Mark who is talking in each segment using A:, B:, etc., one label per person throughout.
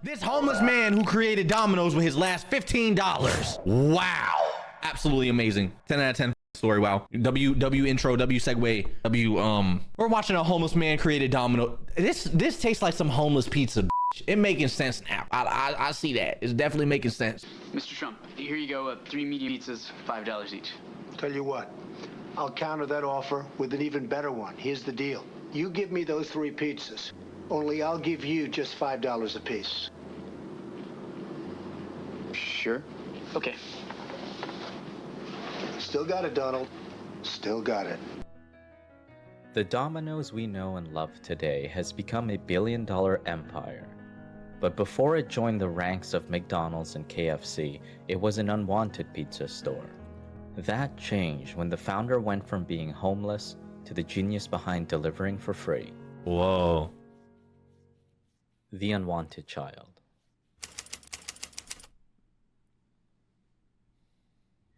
A: This homeless man who created Domino's with his last $15. Wow. Absolutely amazing. 10 out of 10 story. Wow. W intro, W segue, we're watching a homeless man created Domino. This tastes like some homeless pizza. It making sense now. I see that. It's definitely making sense.
B: Mr. Trump, here you go. 3 medium pizzas, $5 each.
C: Tell you what, I'll counter that offer with an even better one. Here's the deal. You give me those 3 pizzas, only I'll give you just $5 a piece.
B: Sure. Okay.
C: Still got it, Donald. Still got it.
D: The Domino's we know and love today has become a billion-dollar empire. But before it joined the ranks of McDonald's and KFC, it was an unwanted pizza store. That changed when the founder went from being homeless to the genius behind delivering for free.
A: Whoa.
D: The unwanted child.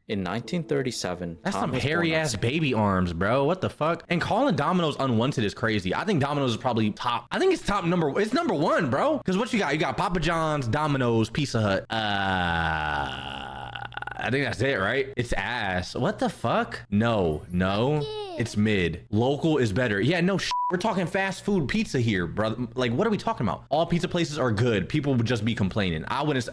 D: In 1937,
A: That's
D: Tom
A: some
D: was
A: hairy
D: born on
A: ass baby arms, bro. What the fuck? And calling Domino's unwanted is crazy. I think Domino's is probably top. I think it's number 1, bro. Because what you got? You got Papa John's, Domino's, Pizza Hut. I think that's it, right? It's ass. What the fuck? No. It's mid. Local is better. Yeah, no shit. We're talking fast food pizza here, brother. Like, what are we talking about? All pizza places are good. People would just be complaining. I wouldn't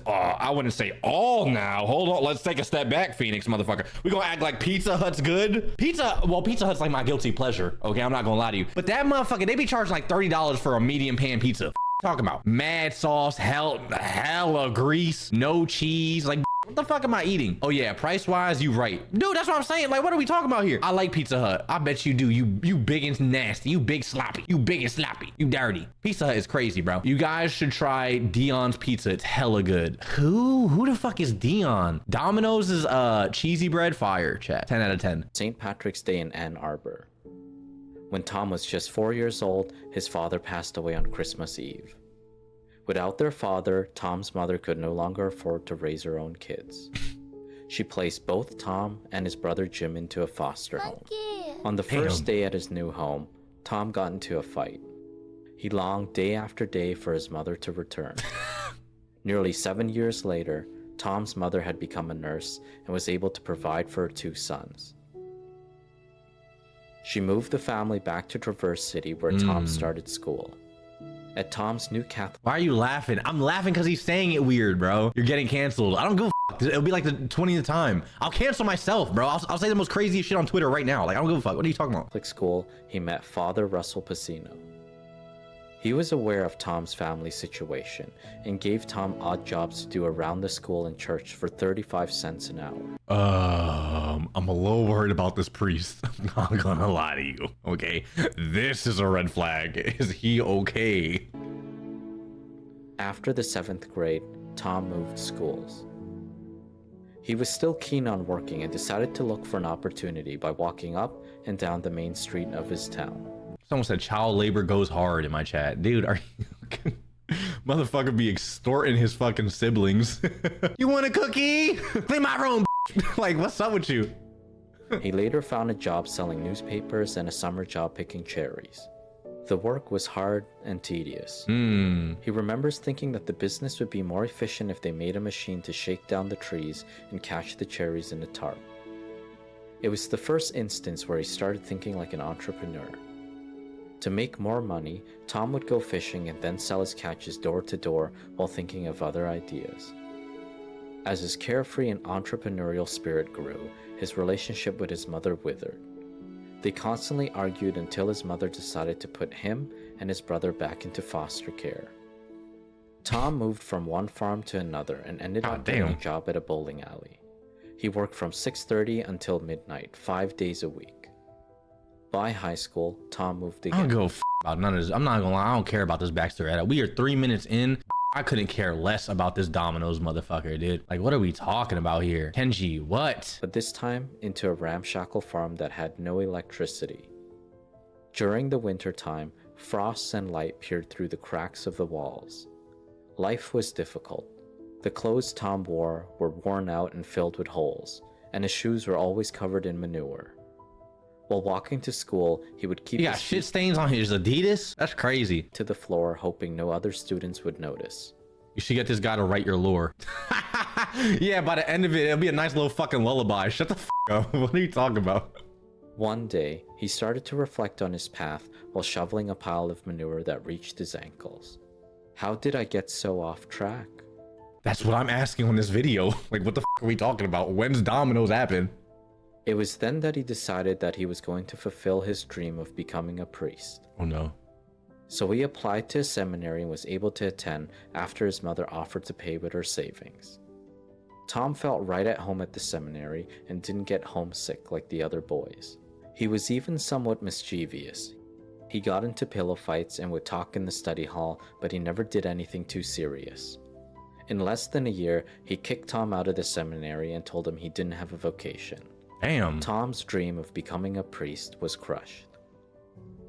A: say all now. Hold on. Let's take a step back, Phoenix motherfucker. We gonna act like Pizza Hut's good? Pizza Hut's like my guilty pleasure. Okay, I'm not gonna lie to you. But that motherfucker, they be charging like $30 for a medium pan pizza. Talking about mad sauce, hella grease, no cheese. Like, what the fuck am I eating? Oh yeah, price wise, you right. Dude, that's what I'm saying. Like, what are we talking about here? I like Pizza Hut. I bet you do. You big and nasty. You big sloppy. You big and sloppy. You dirty. Pizza Hut is crazy, bro. You guys should try Dion's Pizza. It's hella good. Who the fuck is Dion? Domino's is cheesy bread fire, chat. 10 out of 10.
D: St. Patrick's Day in Ann Arbor. When Tom was just 4 years old, his father passed away on Christmas Eve. Without their father, Tom's mother could no longer afford to raise her own kids. She placed both Tom and his brother Jim into a foster home. On the first day at his new home, Tom got into a fight. He longed day after day for his mother to return. Nearly 7 years later, Tom's mother had become a nurse and was able to provide for her 2 sons. She moved the family back to Traverse City where Tom started school. At Tom's new Catholic...
A: Why are you laughing? I'm laughing because he's saying it weird, bro. You're getting canceled. I don't give a fuck. It'll be like the 20th time. I'll cancel myself, bro. I'll say the most craziest shit on Twitter right now. Like, I don't give a fuck. What are you talking about?
D: School, he met Father Russell Pacino. He was aware of Tom's family situation and gave Tom odd jobs to do around the school and church for 35 cents an hour.
A: I'm a little worried about this priest. I'm not gonna lie to you, okay? This is a red flag. Is he okay?
D: After the 7th grade, Tom moved schools. He was still keen on working and decided to look for an opportunity by walking up and down the main street of his town.
A: Someone said child labor goes hard in my chat. Dude, are you... Motherfucker be extorting his fucking siblings. You want a cookie? Clean my room. Like, what's up with you?
D: He later found a job selling newspapers and a summer job picking cherries. The work was hard and tedious. He remembers thinking that the business would be more efficient if they made a machine to shake down the trees and catch the cherries in a tarp. It was the first instance where he started thinking like an entrepreneur. To make more money, Tom would go fishing and then sell his catches door to door while thinking of other ideas. As his carefree and entrepreneurial spirit grew, his relationship with his mother withered. They constantly argued until his mother decided to put him and his brother back into foster care. Tom moved from one farm to another and ended up getting a job at a bowling alley. He worked from 6:30 until midnight, 5 days a week. By high school, Tom moved again.
A: I don't go about none of this. I'm not gonna lie. I don't care about this backstory at all. We are 3 minutes in. I couldn't care less about this Domino's motherfucker, dude. Like, what are we talking about here? Kenji, what?
D: But this time into a ramshackle farm that had no electricity. During the winter time, frosts and light peered through the cracks of the walls. Life was difficult. The clothes Tom wore were worn out and filled with holes, and his shoes were always covered in manure. While walking to school, he would keep his
A: shit stains on his Adidas? That's crazy.
D: To the floor, hoping no other students would notice.
A: You should get this guy to write your lore. Yeah, by the end of it, it'll be a nice little fucking lullaby. Shut the f up. What are you talking about?
D: One day, he started to reflect on his path while shoveling a pile of manure that reached his ankles. How did I get so off track?
A: That's what I'm asking on this video. Like, what the f are we talking about? When's Domino's happen?
D: It was then that he decided that he was going to fulfill his dream of becoming a priest.
A: Oh no.
D: So he applied to a seminary and was able to attend after his mother offered to pay with her savings. Tom felt right at home at the seminary and didn't get homesick like the other boys. He was even somewhat mischievous. He got into pillow fights and would talk in the study hall, but he never did anything too serious. In less than a year, he kicked Tom out of the seminary and told him he didn't have a vocation.
A: Damn.
D: Tom's dream of becoming a priest was crushed.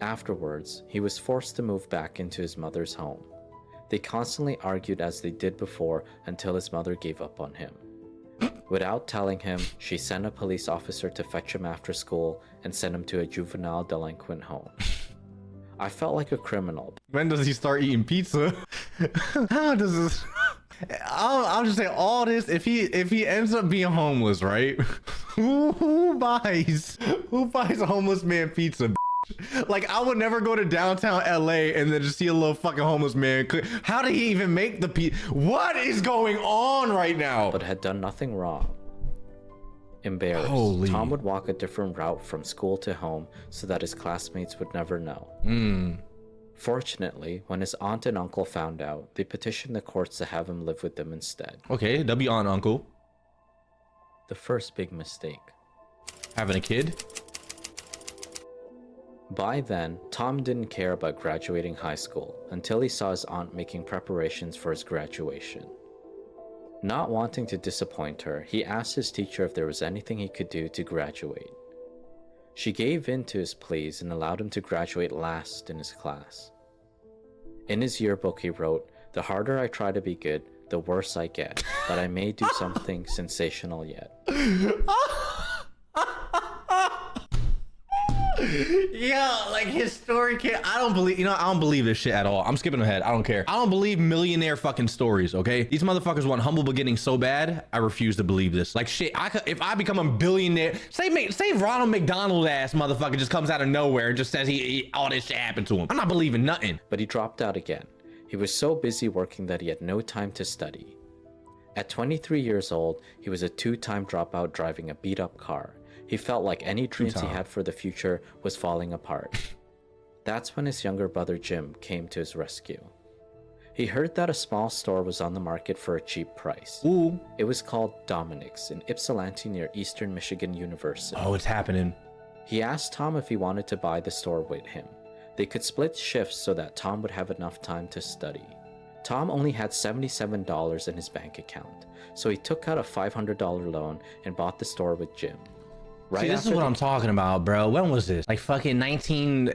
D: Afterwards, he was forced to move back into his mother's home. They constantly argued as they did before until his mother gave up on him. Without telling him, she sent a police officer to fetch him after school and sent him to a juvenile delinquent home. I felt like a criminal.
A: When does he start eating pizza? How does this... I'll just say all this, if he ends up being homeless, right? Who buys a homeless man pizza? Like, I would never go to downtown LA and then just see a little fucking homeless man cook. How did he even make the pizza? What is going on right now?
D: But had done nothing wrong. Embarrassed,
A: Holy.
D: Tom would walk a different route from school to home so that his classmates would never know. Fortunately, when his aunt and uncle found out, they petitioned the courts to have him live with them instead.
A: Okay, W aunt, uncle.
D: The first big mistake.
A: Having a kid?
D: By then, Tom didn't care about graduating high school until he saw his aunt making preparations for his graduation. Not wanting to disappoint her, he asked his teacher if there was anything he could do to graduate. She gave in to his pleas and allowed him to graduate last in his class. In his yearbook he wrote, "The harder I try to be good, the worse I get, but I may do something sensational yet."
A: Yeah, like his story can't. I don't believe this shit at all. I'm skipping ahead. I don't care. I don't believe millionaire fucking stories. Okay, these motherfuckers want humble beginnings so bad. I refuse to believe this. Like shit, if I become a billionaire, say Ronald McDonald ass motherfucker just comes out of nowhere and just says he all this shit happened to him. I'm not believing nothing.
D: But he dropped out again. He was so busy working that he had no time to study. At 23 years old, he was a two-time dropout driving a beat-up car. He felt like any dreams he had for the future was falling apart. That's when his younger brother Jim came to his rescue. He heard that a small store was on the market for a cheap price.
A: Ooh.
D: It was called Domino's in Ypsilanti near Eastern Michigan University.
A: Oh, it's happening.
D: He asked Tom if he wanted to buy the store with him. They could split shifts so that Tom would have enough time to study. Tom only had $77 in his bank account, so he took out a $500 loan and bought the store with Jim.
A: See, this is what I'm talking about, bro. When was this? Like fucking 1900s,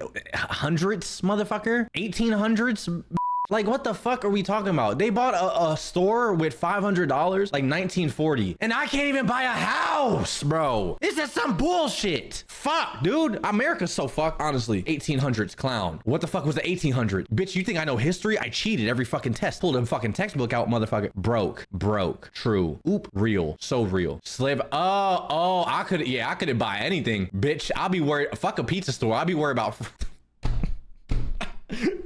A: motherfucker? 1800s? Like, what the fuck are we talking about? They bought a store with $500, like 1940. And I can't even buy a house, bro. This is some bullshit. Fuck, dude. America's so fucked, honestly. 1800s, clown. What the fuck was the 1800s? Bitch, you think I know history? I cheated every fucking test. Pulled a fucking textbook out, motherfucker. Broke. True. Oop. Real. So real. Slip. Oh, I couldn't buy anything. Bitch, I'll be worried. Fuck a pizza store. I'll be worried about...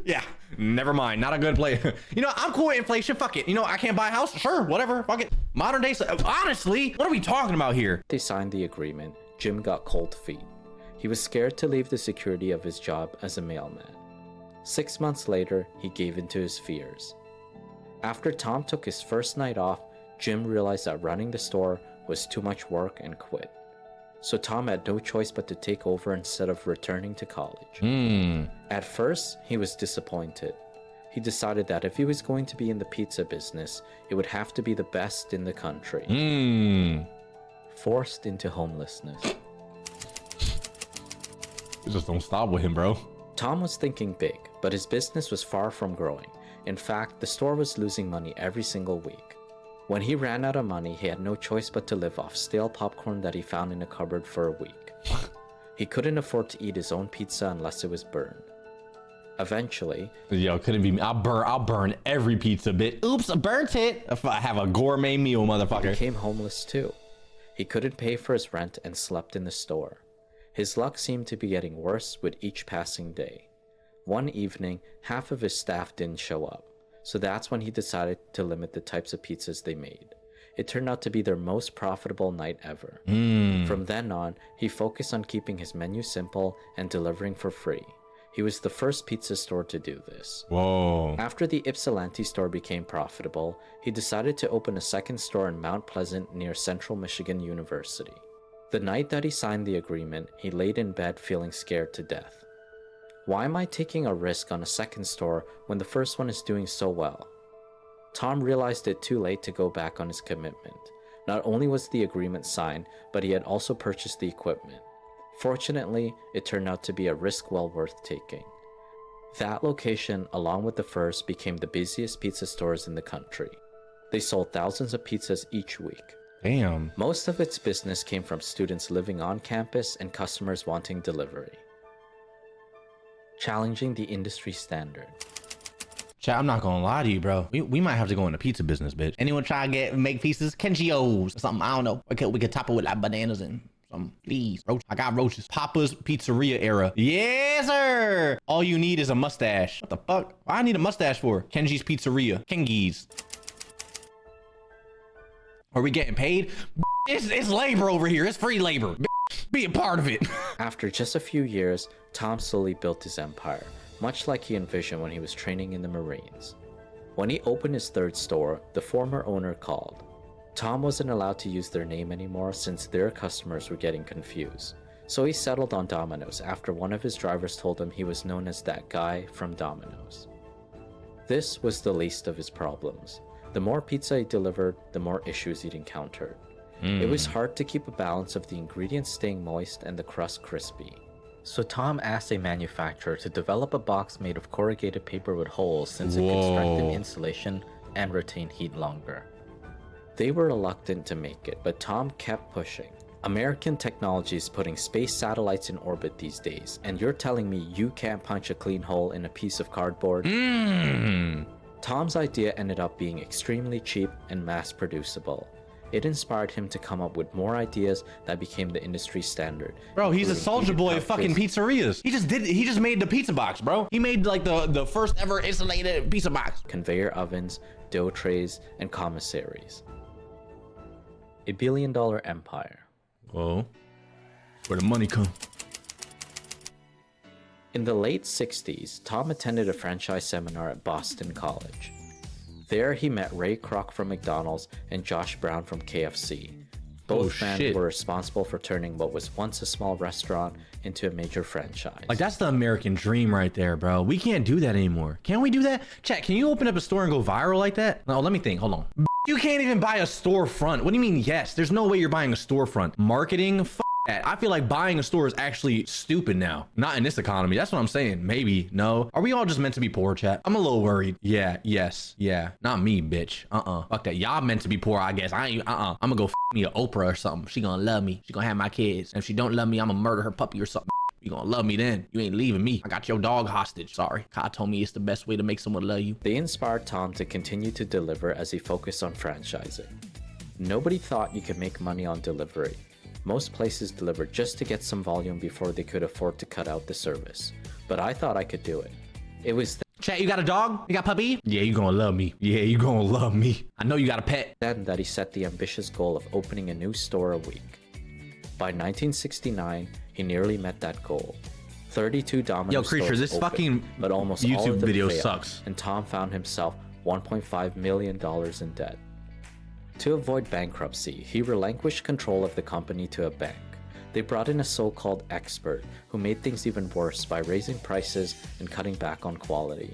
A: Yeah. Never mind, not a good play. I'm cool with inflation. Fuck it. I can't buy a house. Sure, whatever. Fuck it. Modern day. Honestly, what are we talking about here?
D: They signed the agreement. Jim got cold feet. He was scared to leave the security of his job as a mailman. 6 months later, he gave in to his fears. After Tom took his first night off, Jim realized that running the store was too much work and quit. So Tom had no choice but to take over instead of returning to college. At first, he was disappointed. He decided that if he was going to be in the pizza business, it would have to be the best in the country. Forced into homelessness.
A: You just don't stop with him, bro.
D: Tom was thinking big, but his business was far from growing. In fact, the store was losing money every single week. When he ran out of money, he had no choice but to live off stale popcorn that he found in a cupboard for a week. He couldn't afford to eat his own pizza unless it was burned. Eventually,
A: Yo, couldn't be me. I'll burn every pizza bit. Oops, I burnt it. If I have a gourmet meal,
D: he
A: motherfucker.
D: became homeless too. He couldn't pay for his rent and slept in the store. His luck seemed to be getting worse with each passing day. One evening, half of his staff didn't show up, so that's when he decided to limit the types of pizzas they made. It turned out to be their most profitable night ever. From then on, he focused on keeping his menu simple and delivering for free. He was the first pizza store to do this.
A: Whoa.
D: After the Ypsilanti store became profitable, he decided to open a second store in Mount Pleasant near Central Michigan University. The night that he signed the agreement, he laid in bed feeling scared to death. Why am I taking a risk on a second store when the first one is doing so well? Tom realized it too late to go back on his commitment. Not only was the agreement signed, but he had also purchased the equipment. Fortunately, it turned out to be a risk well worth taking. That location, along with the first, became the busiest pizza stores in the country. They sold thousands of pizzas each week.
A: Damn.
D: Most of its business came from students living on campus and customers wanting delivery. Challenging the industry standard.
A: Chat, I'm not gonna lie to you, bro. We might have to go into pizza business, bitch. Anyone try to make pizzas? Kenji's or something, I don't know. We could top it with like bananas and some, please. Roach. I got roaches. Papa's Pizzeria era. Yes, sir. All you need is a mustache. What the fuck? Why I need a mustache for? Kenji's Pizzeria. Kenji's. Are we getting paid? It's labor over here. It's free labor. Be a part of it.
D: After just a few years, Tom slowly built his empire, much like he envisioned when he was training in the Marines. When he opened his third store, the former owner called. Tom wasn't allowed to use their name anymore since their customers were getting confused. So he settled on Domino's after one of his drivers told him he was known as that guy from Domino's. This was the least of his problems. The more pizza he delivered, the more issues he'd encountered. It was hard to keep a balance of the ingredients staying moist and the crust crispy. So Tom asked a manufacturer to develop a box made of corrugated paper with holes since it could strengthen insulation and retain heat longer. They were reluctant to make it, but Tom kept pushing. American technology is putting space satellites in orbit these days, and you're telling me you can't punch a clean hole in a piece of cardboard? Tom's idea ended up being extremely cheap and mass-producible. It inspired him to come up with more ideas that became the industry standard.
A: Bro, he's a
D: including
A: soldier
D: heated
A: boy of
D: pouches.
A: fucking pizzerias. He just made the pizza box, bro. He made like the first ever insulated pizza box.
D: Conveyor ovens, dough trays, and commissaries. A billion-dollar empire.
A: Whoa. Where the money come?
D: In the late 60s, Tom attended a franchise seminar at Boston College. There he met Ray Kroc from McDonald's and Josh Brown from KFC. Both men were responsible for turning what was once a small restaurant into a major franchise.
A: Like, that's the American dream right there, bro. We can't do that anymore. Can we do that? Chat, can you open up a store and go viral like that? No, let me think. Hold on. You can't even buy a storefront. What do you mean, yes? There's no way you're buying a storefront. Marketing? F that. I feel like buying a store is actually stupid now. Not in this economy. That's what I'm saying. Maybe. No. Are we all just meant to be poor, chat? I'm a little worried. Yeah. Yes. Yeah. Not me, bitch. Fuck that. Y'all meant to be poor, I guess. I'm gonna go me a Oprah or something. She gonna love me. She gonna have my kids. And if she don't love me, I'm gonna murder her puppy or something. You gonna love me then. You ain't leaving me. I got your dog hostage. Sorry. Kai told me it's the best way to make someone love you.
D: They inspired Tom to continue to deliver as he focused on franchising. Nobody thought you could make money on delivery. Most places delivered just to get some volume before they could afford to cut out the service. But I thought I could do it. It was
A: Chat, you got a dog? You got a puppy? Yeah, you gonna love me. Yeah, you gonna love me. I know you got a pet.
D: then that he set the ambitious goal of opening a new store a week. By 1969, he nearly met that goal. 32 Domino
A: Yo, Creature,
D: stores
A: this
D: opened,
A: fucking
D: but almost all
A: YouTube
D: of them
A: video
D: failed,
A: sucks.
D: and Tom found himself $1.5 million in debt. To avoid bankruptcy, he relinquished control of the company to a bank. They brought in a so-called expert who made things even worse by raising prices and cutting back on quality.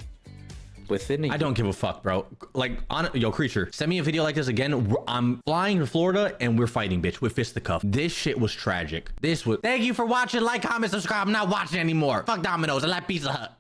D: Within a
A: I don't give a fuck, bro. Like, yo, Creature, send me a video like this again. I'm flying to Florida and we're fighting, bitch, with fisticuff. This shit was tragic. This was. Thank you for watching. Like, comment, subscribe. I'm not watching anymore. Fuck Domino's. I like Pizza Hut.